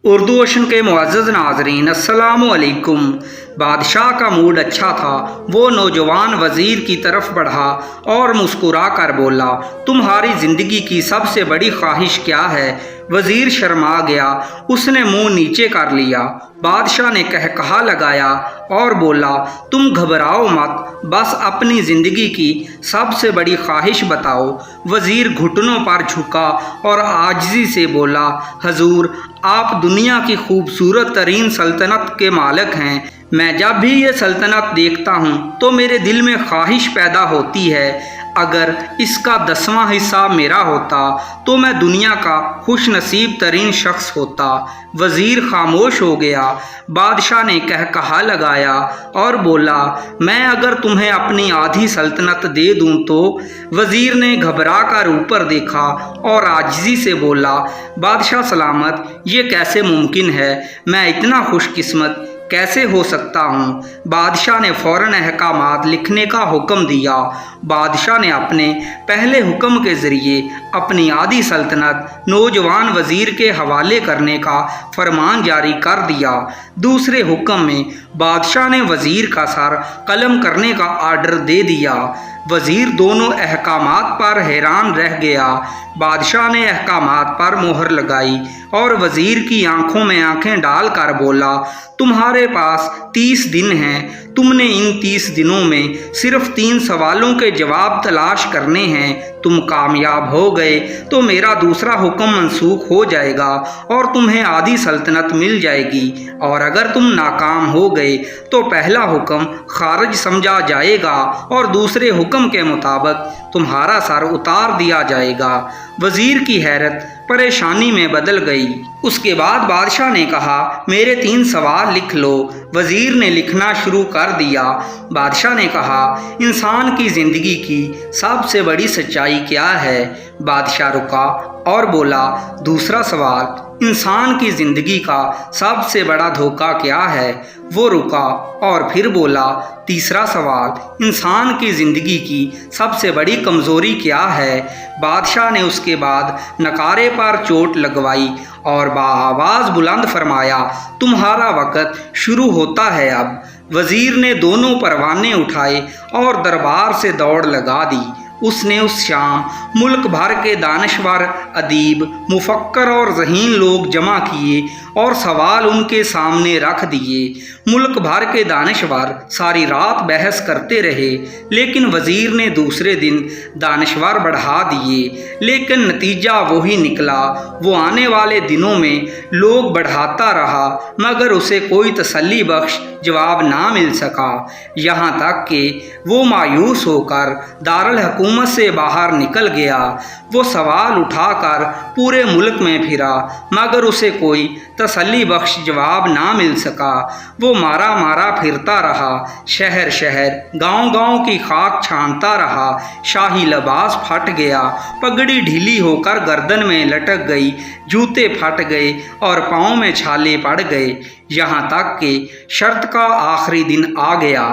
Urdu ocean के मुअज़्ज़ज़ नाज़रीन अस्सलामु अलैकुम। बादशाह का मूड अच्छा था। वो नौजवान वज़ीर की तरफ बढ़ा और मुस्कुरा कर बोला, तुम्हारी ज़िंदगी की सबसे बड़ी ख्वाहिश क्या है? वज़ीर शर्मा गया। उसने मुंह नीचे कर लिया। बादशाह ने कहकहा लगाया और बोला, तुम घबराओ मत, बस अपनी ज़िंदगी की सबसे बड़ी ख्वाहिश बताओ। वज़ीर घुटनों पर झुका और आजिज़ी से बोला, हजूर, आप दुनिया की खूबसूरत तरीन सल्तनत के मालिक हैं। मैं जब भी ये सल्तनत देखता हूँ तो मेरे दिल में ख्वाहिश पैदा होती है, अगर इसका 10वां हिस्सा मेरा होता तो मैं दुनिया का खुश नसीब तरीन शख्स होता। वज़ीर खामोश हो गया। बादशाह ने कहकहा लगाया और बोला, मैं अगर तुम्हें अपनी आधी सल्तनत दे दूं तो? वज़ीर ने घबरा कर ऊपर देखा और आजिज़ी से बोला, बादशाह सलामत, ये कैसे मुमकिन है? मैं इतना खुशकिस्मत कैसे हो सकता हूँ? बादशाह ने फ़ौरन अहकामात लिखने का हुक्म दिया। बादशाह ने अपने पहले हुक्म के ज़रिए अपनी आधी सल्तनत नौजवान वज़ीर के हवाले करने का फरमान जारी कर दिया। दूसरे हुक्म में बादशाह ने वज़ीर का सर कलम करने का आर्डर दे दिया। वज़ीर दोनों अहकामात पर हैरान रह गया। बादशाह ने अहकामात पर मोहर लगाई और वज़ीर की आंखों में आंखें डालकर बोला, तुम्हारे पास 30 दिन हैं। तुमने इन 30 दिनों में सिर्फ 3 सवालों के जवाब तलाश करने हैं। तुम कामयाब हो गए तो मेरा दूसरा हुक्म मनसूख हो जाएगा और तुम्हें आधी सल्तनत मिल जाएगी, और अगर तुम नाकाम हो गए तो पहला हुक्म खारिज समझा जाएगा और दूसरे हुक्म के मुताबिक तुम्हारा सर उतार दिया जाएगा। वज़ीर की हैरत परेशानी में बदल गई। उसके बाद बादशाह ने कहा, मेरे 3 सवाल लिख लो। वज़ीर ने लिखना शुरू कर दिया। बादशाह ने कहा, इंसान की ज़िंदगी की सबसे बड़ी सच्चाई क्या है? बादशाह रुका और बोला, दूसरा सवाल, इंसान की ज़िंदगी का सबसे बड़ा धोखा क्या है? वो रुका और फिर बोला, तीसरा सवाल, इंसान की ज़िंदगी की सबसे बड़ी कमज़ोरी क्या है? बादशाह ने उसके बाद नकारे पर चोट लगवाई और बाआवाज़ बुलंद फरमाया, तुम्हारा वक़्त शुरू होता है अब। वज़ीर ने दोनों परवाने उठाए और दरबार से दौड़ लगा दी। उसने उस शाम मुल्क भर के दानश्वर, अदीब, मुफक्कर और ज़हीन लोग जमा किए और सवाल उनके सामने रख दिए। मुल्क भर के दानश्वर सारी रात बहस करते रहे, लेकिन वज़ीर ने दूसरे दिन दानश्वर बढ़ा दिए, लेकिन नतीजा वही निकला। वो आने वाले दिनों में लोग बढ़ाता रहा, मगर उसे कोई तसल्ली बख्श जवाब ना मिल सका। यहाँ तक कि वो मायूस होकर दारुल हुकूमत से बाहर निकल गया। वो सवाल उठाकर पूरे मुल्क में फिरा, मगर उसे कोई तसल्ली बख्श जवाब ना मिल सका। वो मारा मारा फिरता रहा, शहर शहर, गांव गांव की खाक छानता रहा। शाही लिबास फट गया, पगड़ी ढीली होकर गर्दन में लटक गई, जूते फट गए और पाँव में छाले पड़ गए। यहाँ तक कि शर्त का आखिरी दिन आ गया।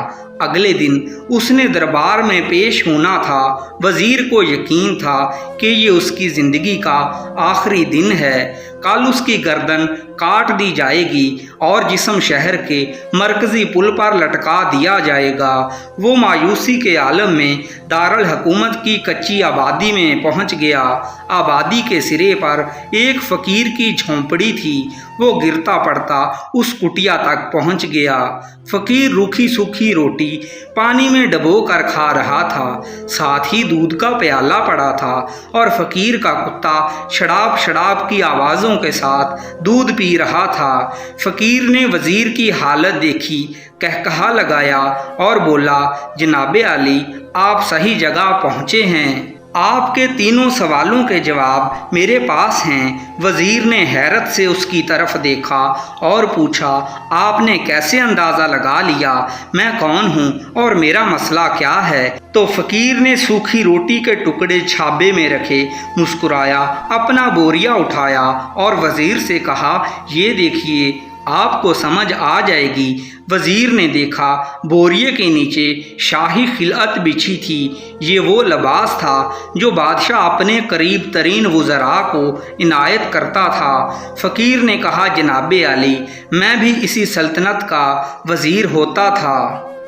अगले दिन उसने दरबार में पेश होना था। वज़ीर को यकीन था कि ये उसकी ज़िंदगी का आखिरी दिन है। कल उसकी गर्दन काट दी जाएगी और जिस्म शहर के मरकज़ी पुल पर लटका दिया जाएगा। वो मायूसी के आलम में दारुल हुकूमत की कच्ची आबादी में पहुंच गया। आबादी के सिरे पर एक फ़कीर की झोंपड़ी थी। वो गिरता पड़ता उस कुटिया तक पहुंच गया। फ़कीर रूखी सूखी रोटी पानी में डबो कर खा रहा था, साथ ही दूध का प्याला पड़ा था, और फ़कीर का कुत्ता शराब शराब की आवाज़ों के साथ दूध पी रहा था। फ़कीर ने वज़ीर की हालत देखी, कहकहा लगाया और बोला, जनाबे आली, आप सही जगह पहुँचे हैं। आपके 3 सवालों के जवाब मेरे पास हैं। वज़ीर ने हैरत से उसकी तरफ देखा और पूछा, आपने कैसे अंदाज़ा लगा लिया मैं कौन हूँ और मेरा मसला क्या है? तो फ़कीर ने सूखी रोटी के टुकड़े छाबे में रखे, मुस्कुराया, अपना बोरिया उठाया और वज़ीर से कहा, ये देखिए, آپ کو سمجھ آ جائے گی۔ وزیر نے دیکھا بوریے کے نیچے شاہی خلعت بچھی تھی۔ یہ وہ لباس تھا جو بادشاہ اپنے قریب ترین وزراء کو عنایت کرتا تھا۔ فقیر نے کہا جناب عالی، میں بھی اسی سلطنت کا وزیر ہوتا تھا۔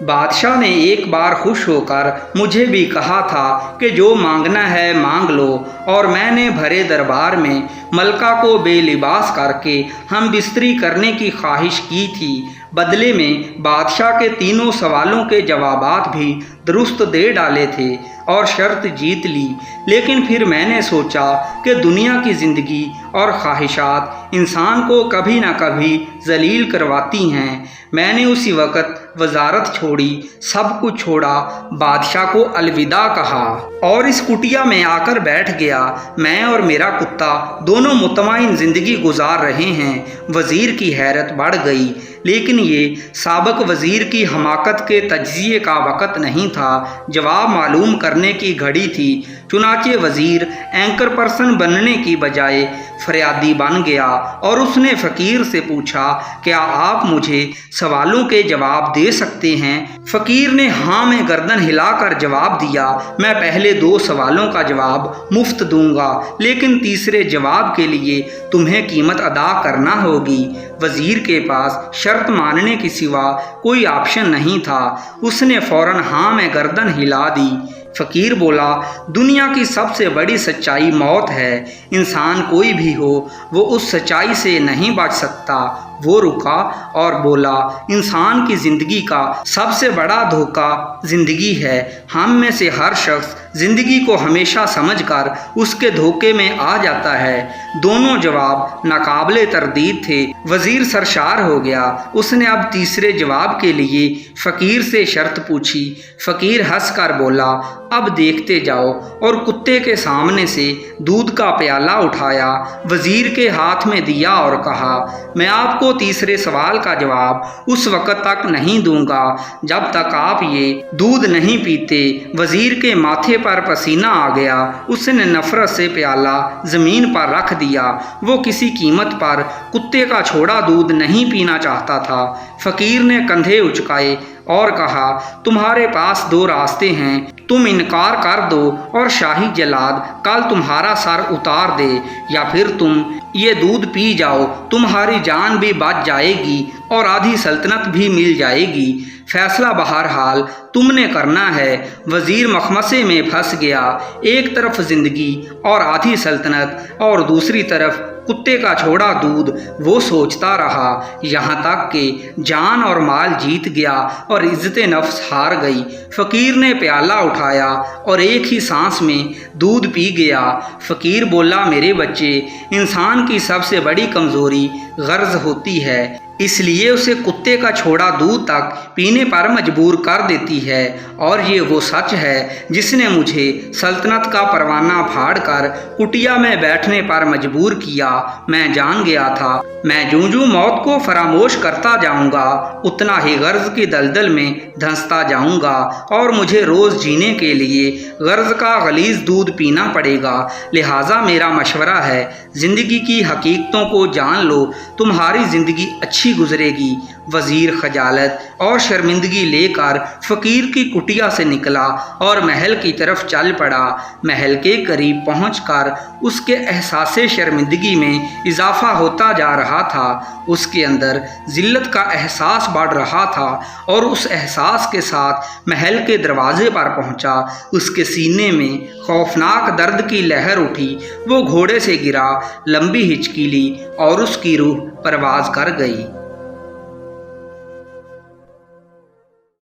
بادشاہ نے ایک بار خوش ہو کر مجھے بھی کہا تھا کہ جو مانگنا ہے مانگ لو، اور میں نے بھرے دربار میں ملکہ کو بے لباس کر کے ہم بستری کرنے کی خواہش کی تھی۔ بدلے میں بادشاہ کے تینوں سوالوں کے جوابات بھی درست دے ڈالے تھے اور شرط جیت لی، لیکن پھر میں نے سوچا کہ دنیا کی زندگی اور خواہشات انسان کو کبھی نہ کبھی ذلیل کرواتی ہیں۔ میں نے اسی وقت وزارت چھوڑی، سب کچھ چھوڑا، بادشاہ کو الوداع کہا اور اس کٹیا میں آ کر بیٹھ گیا۔ میں اور میرا کتا دونوں مطمئن زندگی گزار رہے ہیں۔ وزیر کی حیرت بڑھ گئی، لیکن یہ سابق وزیر کی حماقت کے تجزیے کا وقت نہیں تھا، جواب معلوم کرنے کی گھڑی تھی۔ چنانچہ وزیر اینکر پرسن بننے کی بجائے فریادی بن گیا اور اس نے فقیر سے پوچھا، کیا آپ مجھے سوالوں کے جواب دے سکتے ہیں؟ فقیر نے ہاں میں گردن ہلا کر جواب دیا، میں پہلے 2 سوالوں کا جواب مفت دوں گا، لیکن تیسرے جواب کے لیے تمہیں قیمت ادا کرنا ہوگی۔ وزیر کے پاس شرط ماننے کے سوا کوئی آپشن نہیں تھا، اس نے فوراً ہاں میں گردن ہلا دی۔ فقیر بولا، دنیا کی سب سے بڑی سچائی موت ہے، انسان کوئی بھی ہو وہ اس سچائی سے نہیں بچ سکتا۔ وہ رکا اور بولا، انسان کی زندگی کا سب سے بڑا دھوکہ زندگی ہے۔ ہم میں سے ہر شخص زندگی کو ہمیشہ سمجھ کر اس کے دھوکے میں آ جاتا ہے۔ دونوں جواب ناقابل تردید تھے۔ وزیر سرشار ہو گیا۔ اس نے اب تیسرے جواب کے لیے فقیر سے شرط پوچھی۔ فقیر ہنس کر بولا، اب دیکھتے جاؤ، اور کتے کے سامنے سے دودھ کا پیالہ اٹھایا، وزیر کے ہاتھ میں دیا اور کہا، میں آپ کو تیسرے سوال کا جواب اس وقت تک نہیں دوں گا جب تک آپ یہ دودھ نہیں پیتے۔ وزیر کے ماتھے پر پسینہ آ گیا، اس نے نفرت سے پیالہ زمین پر رکھ دیا۔ وہ کسی قیمت پر کتے کا چھوڑا دودھ نہیں پینا چاہتا تھا۔ فقیر نے کندھے اچکائے اور کہا، تمہارے پاس 2 راستے ہیں، تم انکار کر دو اور شاہی جلاد کل تمہارا سر اتار دے، یا پھر تم یہ دودھ پی جاؤ، تمہاری جان بھی بچ جائے گی اور آدھی سلطنت بھی مل جائے گی۔ فیصلہ بہرحال تم نے کرنا ہے۔ وزیر مخمصے میں پھنس گیا، ایک طرف زندگی اور آدھی سلطنت اور دوسری طرف کتے کا چھوڑا دودھ۔ وہ سوچتا رہا یہاں تک کہ جان اور مال جیت گیا اور عزت نفس ہار گئی۔ فقیر نے پیالہ اٹھایا اور ایک ہی سانس میں دودھ پی گیا۔ فقیر بولا، میرے بچے، انسان کی سب سے بڑی کمزوری غرض ہوتی ہے، اس لیے اسے کتے کا چھوڑا دودھ تک پینے پر مجبور کر دیتی ہے، اور یہ وہ سچ ہے جس نے مجھے سلطنت کا پروانہ پھاڑ کر کٹیا میں بیٹھنے پر مجبور کیا۔ میں جان گیا تھا میں جوں موت کو فراموش کرتا جاؤں گا اتنا ہی غرض کی دلدل میں دھنستا جاؤں گا، اور مجھے روز جینے کے لیے غرض کا غلیظ دودھ پینا پڑے گا۔ لہٰذا میرا مشورہ ہے، زندگی کی حقیقتوں کو جان لو، تمہاری زندگی اچھی گزرے گی۔ وزیر خجالت اور شرمندگی لے کر فقیر کی کٹیا سے نکلا اور محل کی طرف چل پڑا۔ محل کے قریب پہنچ کر اس کے احساس شرمندگی میں اضافہ ہوتا جا رہا تھا۔ اس کے اندر ذلت کا احساس بڑھ رہا تھا، اور اس احساس کے ساتھ محل کے دروازے پر پہنچا۔ اس کے سینے میں خوفناک درد کی لہر اٹھی، وہ گھوڑے سے گرا، لمبی ہچکی لی اور اس کی روح پرواز کر گئی۔